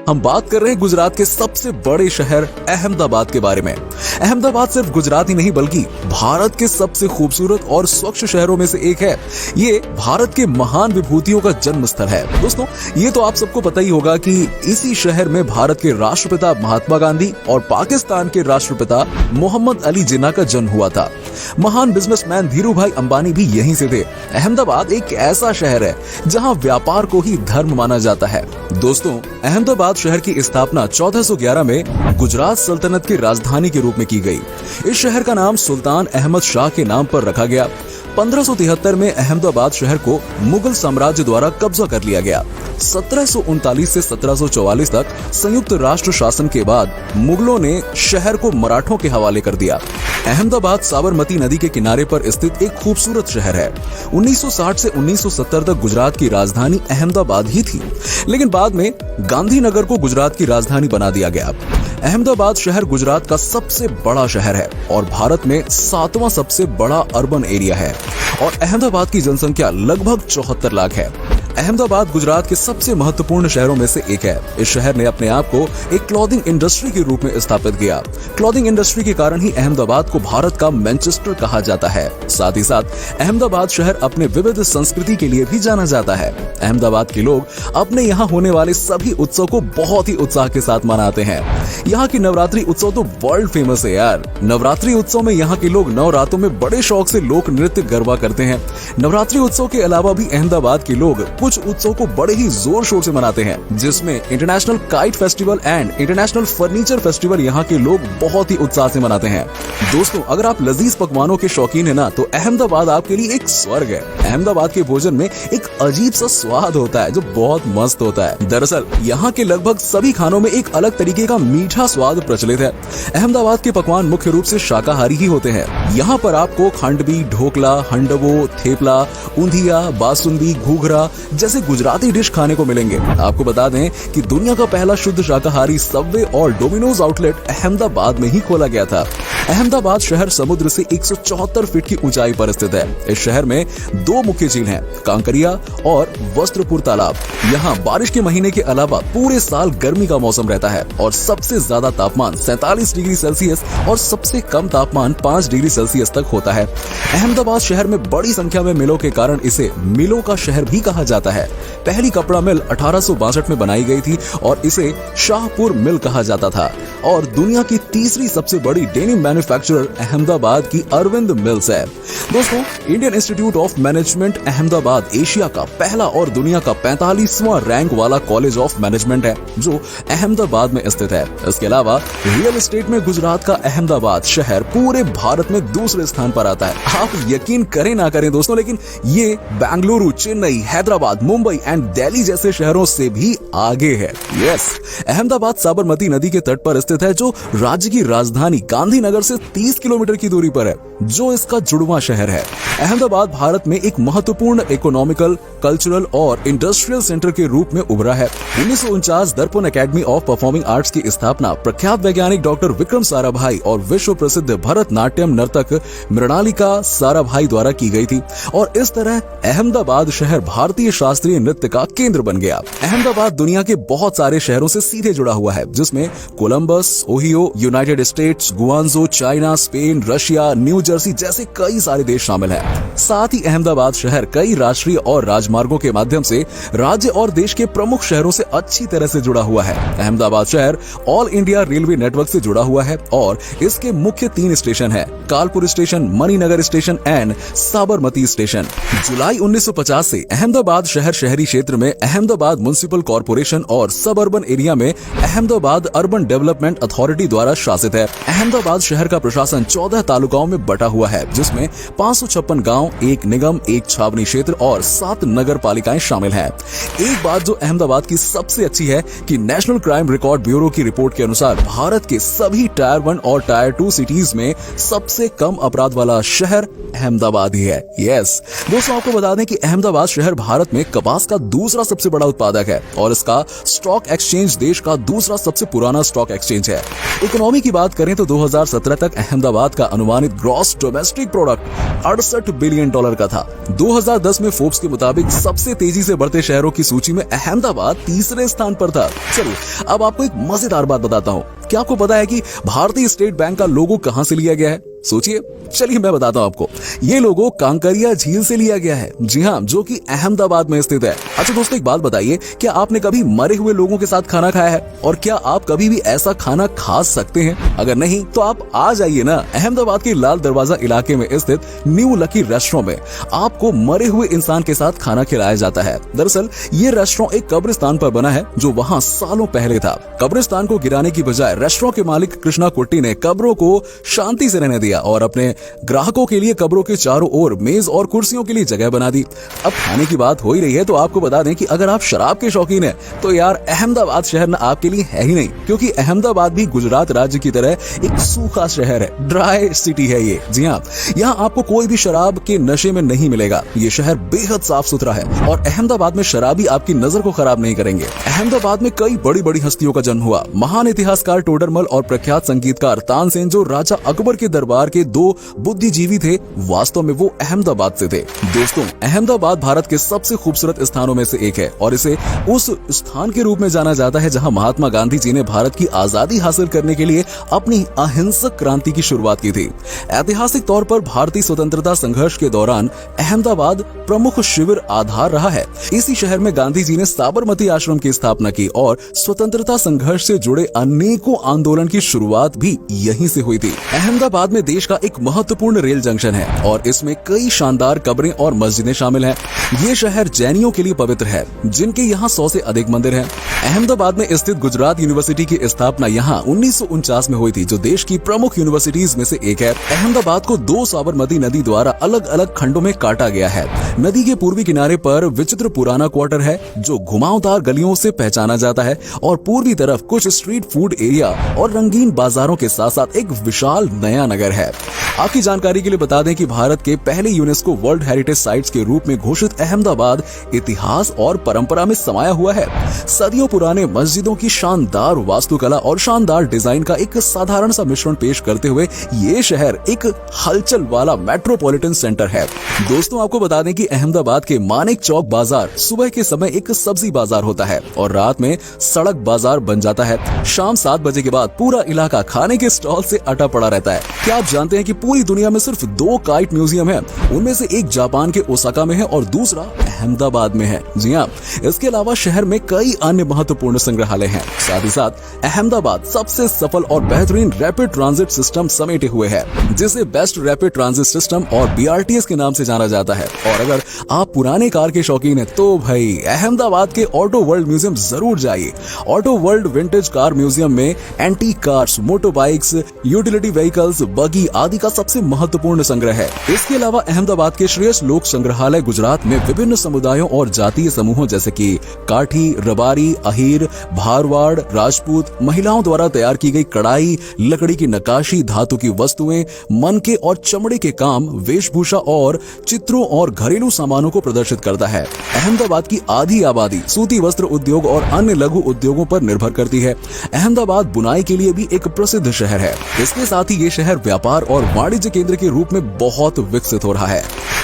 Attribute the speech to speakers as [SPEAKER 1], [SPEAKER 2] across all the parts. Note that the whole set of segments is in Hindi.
[SPEAKER 1] हम बात कर रहे हैं गुजरात के सबसे बड़े शहर अहमदाबाद के बारे में। अहमदाबाद सिर्फ गुजरात ही नहीं बल्कि भारत के सबसे खूबसूरत और स्वच्छ शहरों में से एक है। ये भारत के महान विभूतियों का जन्म स्थल है। दोस्तों, ये तो आप सबको पता ही होगा कि इसी शहर में भारत के राष्ट्रपिता महात्मा गांधी और पाकिस्तान के राष्ट्रपिता मोहम्मद अली जिन्ना का जन्म हुआ था। महान बिजनेसमैन धीरूभाई अंबानी भी यहीं से थे। अहमदाबाद एक ऐसा शहर है जहां व्यापार को ही धर्म माना जाता है। दोस्तों, अहमदाबाद शहर की स्थापना 1411 में गुजरात सल्तनत की राजधानी के रूप में की गई। इस शहर का नाम सुल्तान अहमद शाह के नाम पर रखा गया। 1573 में अहमदाबाद शहर को मुगल साम्राज्य द्वारा कब्जा कर लिया गया। 1739 से 1744 तक संयुक्त राष्ट्र शासन के बाद मुगलों ने शहर को मराठों के हवाले कर दिया। अहमदाबाद साबरमती नदी के किनारे पर स्थित एक खूबसूरत शहर है। 1960 से 1970 तक गुजरात की राजधानी अहमदाबाद ही थी, लेकिन बाद में गांधीनगर को गुजरात की राजधानी बना दिया गया। अहमदाबाद शहर गुजरात का सबसे बड़ा शहर है और भारत में 7वां सबसे बड़ा अर्बन एरिया है और अहमदाबाद की जनसंख्या लगभग 74 लाख है। अहमदाबाद गुजरात के सबसे महत्वपूर्ण शहरों में से एक है। इस शहर ने अपने आप को एक क्लॉथिंग इंडस्ट्री के रूप में स्थापित किया। क्लॉथिंग इंडस्ट्री के कारण ही अहमदाबाद को भारत का मैनचेस्टर कहा जाता है। साथ ही साथ अहमदाबाद शहर अपने विविध संस्कृति के लिए भी जाना जाता है। अहमदाबाद के लोग अपने यहाँ होने वाले सभी उत्सव को बहुत ही उत्साह के साथ मनाते हैं। यहाँ की नवरात्रि उत्सव तो वर्ल्ड फेमस है यार। नवरात्रि उत्सव में यहाँ के लोग नवरात्रों में बड़े शौक से लोक नृत्य गरबा करते हैं। नवरात्रि उत्सव के अलावा भी अहमदाबाद के लोग कुछ उत्सव को बड़े ही जोर शोर से मनाते हैं, जिसमें international kite festival and international furniture festival यहाँ के लोग बहुत ही उत्साह से मनाते हैं। दोस्तों, अगर आप लजीज पकवानों के शौकीन है ना, तो अहमदाबाद आपके लिए एक स्वर्ग है। अहमदाबाद के भोजन में एक अजीब सा स्वाद होता है जो बहुत मस्त होता है। दरअसल यहाँ के लगभग सभी खानों में एक अलग तरीके का मीठा स्वाद प्रचलित है। अहमदाबाद के पकवान मुख्य रूप से शाकाहारी ही होते हैं। यहाँ पर आपको खांडवी, ढोकला, हंडवो, थेपला, ऊंधिया, बासुंदी, घूघरा जैसे गुजराती डिश खाने को मिलेंगे। आपको बता दें कि दुनिया का पहला शुद्ध शाकाहारी सबवे और डोमिनोज आउटलेट अहमदाबाद में ही खोला गया था। अहमदाबाद शहर समुद्र से 174 फीट की ऊंचाई पर स्थित है। इस शहर में 2 मुख्य झील हैं, कांकरिया और वस्त्रपुर तालाब। यहाँ बारिश के महीने के अलावा पूरे साल गर्मी का मौसम रहता है और सबसे ज्यादा तापमान 47 डिग्री सेल्सियस और सबसे कम तापमान 5 डिग्री सेल्सियस तक होता है। अहमदाबाद शहर में बड़ी संख्या में मिलों के कारण इसे मिलों का शहर भी कहा जाता है। पहली कपड़ा मिल 1862 में बनाई गई थी और इसे शाहपुर मिल कहा जाता था। और दुनिया की तीसरी सबसे बड़ी डेनिम मैन्युफैक्चरर अहमदाबाद की अरविंद मिल्स है। दोस्तों, Indian institute of management Ahmedabad Asia का पहला और दुनिया का 45वां रैंक वाला कॉलेज ऑफ मैनेजमेंट है जो अहमदाबाद में स्थित है। इसके अलावा रियल एस्टेट में गुजरात का अहमदाबाद शहर पूरे भारत में दूसरे स्थान पर आता है। आप यकीन करें ना करें दोस्तों, लेकिन ये बेंगलुरु, चेन्नई, हैदराबाद, मुंबई एंड दिल्ली जैसे शहरों से भी आगे है। यस, अहमदाबाद साबरमती नदी के तट पर स्थित है जो राज्य की राजधानी गांधीनगर से 30 किलोमीटर की दूरी पर है, जो इसका जुड़वां शहर है। अहमदाबाद भारत में एक महत्वपूर्ण इकोनॉमिकल, कल्चरल और इंडस्ट्रियल सेंटर के रूप में उभरा है। 1949 दर्पण एकेडमी ऑफ परफॉर्मिंग आर्ट्स की स्थापना प्रख्यात वैज्ञानिक डॉक्टर विक्रम साराभाई और विश्व प्रसिद्ध भरतनाट्यम नर्तक मृणालिका साराभाई द्वारा की गई थी और इस तरह अहमदाबाद शहर भारतीय शास्त्रीय नृत्य का केंद्र बन गया। अहमदाबाद दुनिया के बहुत सारे शहरों से सीधे जुड़ा हुआ है, जिसमें Columbus, Ohio, United States, Guangzhou, China, Spain, Russia, New Jersey जैसे कई सारे देश शामिल हैं। साथ ही अहमदाबाद शहर कई राष्ट्रीय और राजमार्गों के माध्यम से राज्य और देश के प्रमुख शहरों से अच्छी तरह से जुड़ा हुआ है। अहमदाबाद शहर ऑल इंडिया रेलवे नेटवर्क से जुड़ा हुआ है और इसके मुख्य 3 स्टेशन हैं, Kalupur station, Maninagar station and Sabarmati station. जुलाई 1950 से अहमदाबाद शहर शहरी क्षेत्र में अहमदाबाद म्युनिसिपल कॉर्पोरेशन और सब अर्बन एरिया में अहमदाबाद अर्बन डेवलपमेंट अथॉरिटी द्वारा शासित है। अहमदाबाद शहर का प्रशासन 14 तालुकाओं में बटा हुआ है, जिसमें 556 गांव, 1 निगम, 1 छावनी क्षेत्र और 7 नगर पालिकाएं शामिल हैं। एक बात जो अहमदाबाद की सबसे अच्छी है कि नेशनल क्राइम रिकॉर्ड ब्यूरो की रिपोर्ट के अनुसार भारत के सभी टायर 1 और टायर 2 सिटीज में सबसे कम अपराध वाला शहर अहमदाबाद ही है। यस दोस्तों, आपको बता दें कि अहमदाबाद शहर भारत में कपास का का दूसरा सबसे बड़ा उत्पादक है और इसका स्टॉक एक्सचेंज देश का दूसरा सबसे पुराना स्टॉक एक्सचेंज है। इकोनॉमी की बात करें तो 2017 तक अहमदाबाद का अनुमानित gross domestic product 68 billion dollar का था। 2010 में फोर्ब्स के मुताबिक सबसे तेजी से बढ़ते शहरों की सूची में अहमदाबाद तीसरे स्थान पर था। चलिए अब आपको एक मजेदार बात बताता हूँ। क्या आपको पता है कि भारतीय स्टेट बैंक का लोगो कहां से लिया गया है? सोचिए। चलिए मैं बताता हूं आपको। ये लोगो कांकरिया झील से लिया गया है। जी हां, जो कि अहमदाबाद में स्थित है। अच्छा दोस्तों, एक बात बताइए, क्या आपने कभी मरे हुए लोगों के साथ खाना खाया है? और क्या आप कभी भी ऐसा खाना खा सकते हैं? अगर नहीं तो आप आ जाइए ना, अहमदाबाद के लाल दरवाजा इलाके में स्थित न्यू लकी रेस्टोरेंट में आपको मरे हुए इंसान के साथ खाना खिलाया जाता है। दरअसल ये रेस्टोरेंट एक कब्रिस्तान पर बना है जो वहाँ सालों पहले था। कब्रिस्तान को गिराने की बजाय रेस्टोरेंट के मालिक कृष्णा कुट्टी ने कब्रों को शांति से रहने दिया और अपने ग्राहकों के लिए कब्रों के चारों ओर मेज और कुर्सियों के लिए जगह बना दी। अब खाने की बात हो ही रही है तो आपको बता दें कि अगर आप शराब के शौकीन हैं तो यार अहमदाबाद शहर ना आपके लिए है ही नहीं, क्योंकि अहमदाबाद भी गुजरात राज्य की तरह एक सूखा शहर है, ड्राई सिटी है ये। जी हाँ, यहाँ आपको कोई भी शराब के नशे में नहीं मिलेगा। ये शहर बेहद साफ सुथरा है और अहमदाबाद में शराबी आपकी नजर को खराब नहीं करेंगे। अहमदाबाद में कई बड़ी बड़ी हस्तियों का जन्म हुआ। महान इतिहासकार टोडरमल और प्रख्यात संगीतकार तानसेन, जो राजा अकबर के दरबार के दो बुद्धिजीवी थे, वास्तव में वो अहमदाबाद से थे। दोस्तों, अहमदाबाद भारत के सबसे खूबसूरत स्थानों में से एक है और इसे उस स्थान के रूप में जाना जाता है जहां महात्मा गांधी जी ने भारत की आजादी हासिल करने के लिए अपनी अहिंसक क्रांति की शुरुआत की थी। ऐतिहासिक तौर पर भारतीय स्वतंत्रता संघर्ष के दौरान अहमदाबाद प्रमुख शिविर आधार रहा है। इसी शहर में गांधी जी ने साबरमती आश्रम की स्थापना की और स्वतंत्रता संघर्ष से जुड़े अनेकों आंदोलन की शुरुआत भी यहीं से हुई थी। अहमदाबाद में देश का एक महत्वपूर्ण रेल जंक्शन है और इसमें कई शानदार कब्रें और मस्जिदें शामिल हैं। ये शहर जैनियों के लिए पवित्र है, जिनके यहाँ 100 से अधिक मंदिर हैं। अहमदाबाद में स्थित गुजरात यूनिवर्सिटी की स्थापना यहाँ 1949 में हुई थी, जो देश की प्रमुख यूनिवर्सिटीज में से एक है। अहमदाबाद को दो साबरमती नदी द्वारा अलग अलग खंडों में काटा गया है। नदी के पूर्वी किनारे पर विचित्र पुराना क्वार्टर है जो घुमावदार गलियों से पहचाना जाता है और पूर्वी तरफ कुछ स्ट्रीट फूड एरिया और रंगीन बाजारों के साथ साथ एक विशाल नया नगर है। आपकी जानकारी के लिए बता दें कि भारत के पहले यूनेस्को वर्ल्ड हेरिटेज साइट्स के रूप में घोषित अहमदाबाद इतिहास और परंपरा में समाया हुआ है। सदियों पुराने मस्जिदों की शानदार वास्तुकला और शानदार डिजाइन का एक साधारण सा मिश्रण पेश करते हुए ये शहर एक हलचल वाला मेट्रोपॉलिटन सेंटर है। दोस्तों, आपको बता दें कि अहमदाबाद के मानिक चौक बाजार सुबह के समय एक सब्जी बाजार होता है और रात में सड़क बाजार बन जाता है। शाम 7 बजे के बाद पूरा इलाका खाने के स्टॉल से अटा पड़ा रहता है। क्या आप जानते हैं कि पूरी दुनिया में सिर्फ 2 काइट म्यूजियम है? उनमें से एक जापान के ओसाका में है और दूसरा अहमदाबाद में है। जी हाँ, इसके अलावा शहर में कई अन्य महत्वपूर्ण संग्रहालय हैं। साथ ही साथ अहमदाबाद सबसे सफल और बेहतरीन रैपिड ट्रांजिट सिस्टम समेटे हुए है, जिसे बेस्ट रैपिड ट्रांजिट सिस्टम और BRTS के नाम से जाना जाता है। और अगर आप पुराने कार के शौकीन हैं तो भाई अहमदाबाद के ऑटो वर्ल्ड म्यूजियम जरूर जाइए। Auto world vintage car museum में antique cars, motor bikes, utility vehicles, buggy आदि का सबसे महत्वपूर्ण संग्रह है। इसके अलावा अहमदाबाद के श्रेष्ठ लोक संग्रहालय गुजरात में विभिन्न समुदायों और जातीय समूहों जैसे कि काठी, रबारी, अहीर, भारवाड़, राजपूत महिलाओं द्वारा तैयार की गई कढ़ाई, लकड़ी की नक्काशी, धातु की वस्तुएं, मनके और चमड़े के काम, वेशभूषा और चित्रों और घरेलू सामानों को प्रदर्शित करता है। अहमदाबाद की आधी आबादी सूती वस्त्र उद्योग और अन्य लघु उद्योगों पर निर्भर करती है। अहमदाबाद बुनाई के लिए भी एक प्रसिद्ध शहर है। इसके साथ ही ये शहर व्यापार और वाणिज्य केंद्र के रूप में बहुत विकसित हो रहा है।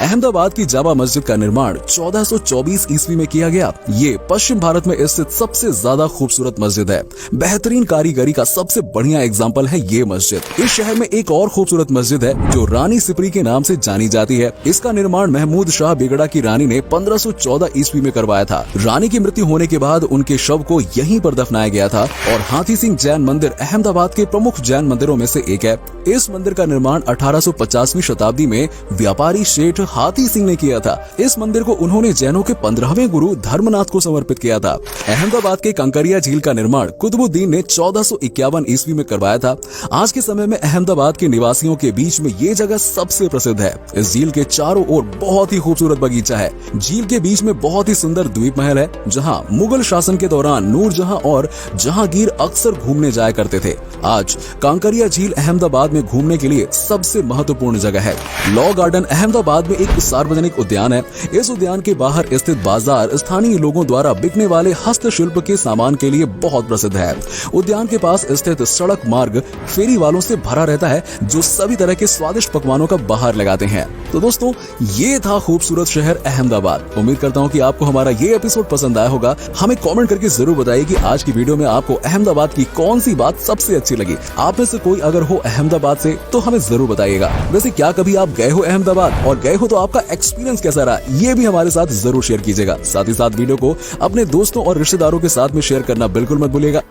[SPEAKER 1] अहमदाबाद की जामा मस्जिद का निर्माण 1424 ईस्वी में किया गया। ये पश्चिम भारत में स्थित सबसे ज्यादा खूबसूरत मस्जिद है। बेहतरीन कारीगरी का सबसे बढ़िया एग्जाम्पल है ये मस्जिद। इस शहर में एक और खूबसूरत मस्जिद है जो रानी सिपरी के नाम से जानी जाती है। इसका निर्माण महमूद शाह बेगड़ा की रानी ने 1514 ईस्वी में करवाया था। रानी की मृत्यु होने के बाद उनके शव को यहीं पर दफनाया गया था और हाथी सिंह जैन मंदिर अहमदाबाद के प्रमुख जैन मंदिरों में से एक है। इस मंदिर का निर्माण 1850वीं शताब्दी में व्यापारी शेठ हाथी सिंह ने किया था। इस मंदिर को उन्होंने जैनों के 15वें गुरु धर्मनाथ को समर्पित किया था। अहमदाबाद के कांकरिया झील का निर्माण कुतुबुद्दीन ने 1451 ईस्वी में करवाया था। आज के समय में अहमदाबाद के निवासियों के बीच में ये जगह सबसे प्रसिद्ध है। इस झील के चारों ओर बहुत ही खूबसूरत बगीचा है। झील के बीच में बहुत ही सुंदर द्वीप महल है, जहाँ मुगल शासन के दौरान नूरजहां और जहांगीर अक्सर घूमने जाया करते थे। आज कांकरिया झील अहमदाबाद में घूमने के लिए सबसे महत्वपूर्ण जगह है। लॉ गार्डन अहमदाबाद में में एक सार्वजनिक उद्यान है। इस उद्यान के बाहर स्थित बाजार स्थानीय लोगों द्वारा बिकने वाले हस्तशिल्प के सामान के लिए बहुत प्रसिद्ध है। उद्यान के पास स्थित सड़क मार्ग फेरी वालों से भरा रहता है जो सभी तरह के स्वादिष्ट पकवानों का बाहर लगाते हैं। तो दोस्तों, ये था खूबसूरत शहर अहमदाबाद। उम्मीद करता हूँ कि आपको हमारा ये एपिसोड पसंद आया होगा। हमें कमेंट करके जरूर बताइए कि आज की वीडियो में आपको अहमदाबाद की कौन सी बात सबसे अच्छी लगी। आप में से कोई अगर हो अहमदाबाद से तो हमें जरूर बताइएगा। वैसे क्या कभी आप गए हो अहमदाबाद, और गए हो तो आपका एक्सपीरियंस कैसा रहा, ये भी हमारे साथ जरूर शेयर कीजिएगा। साथ ही साथ वीडियो को अपने दोस्तों और रिश्तेदारों के साथ में शेयर करना बिल्कुल मत भूलिएगा।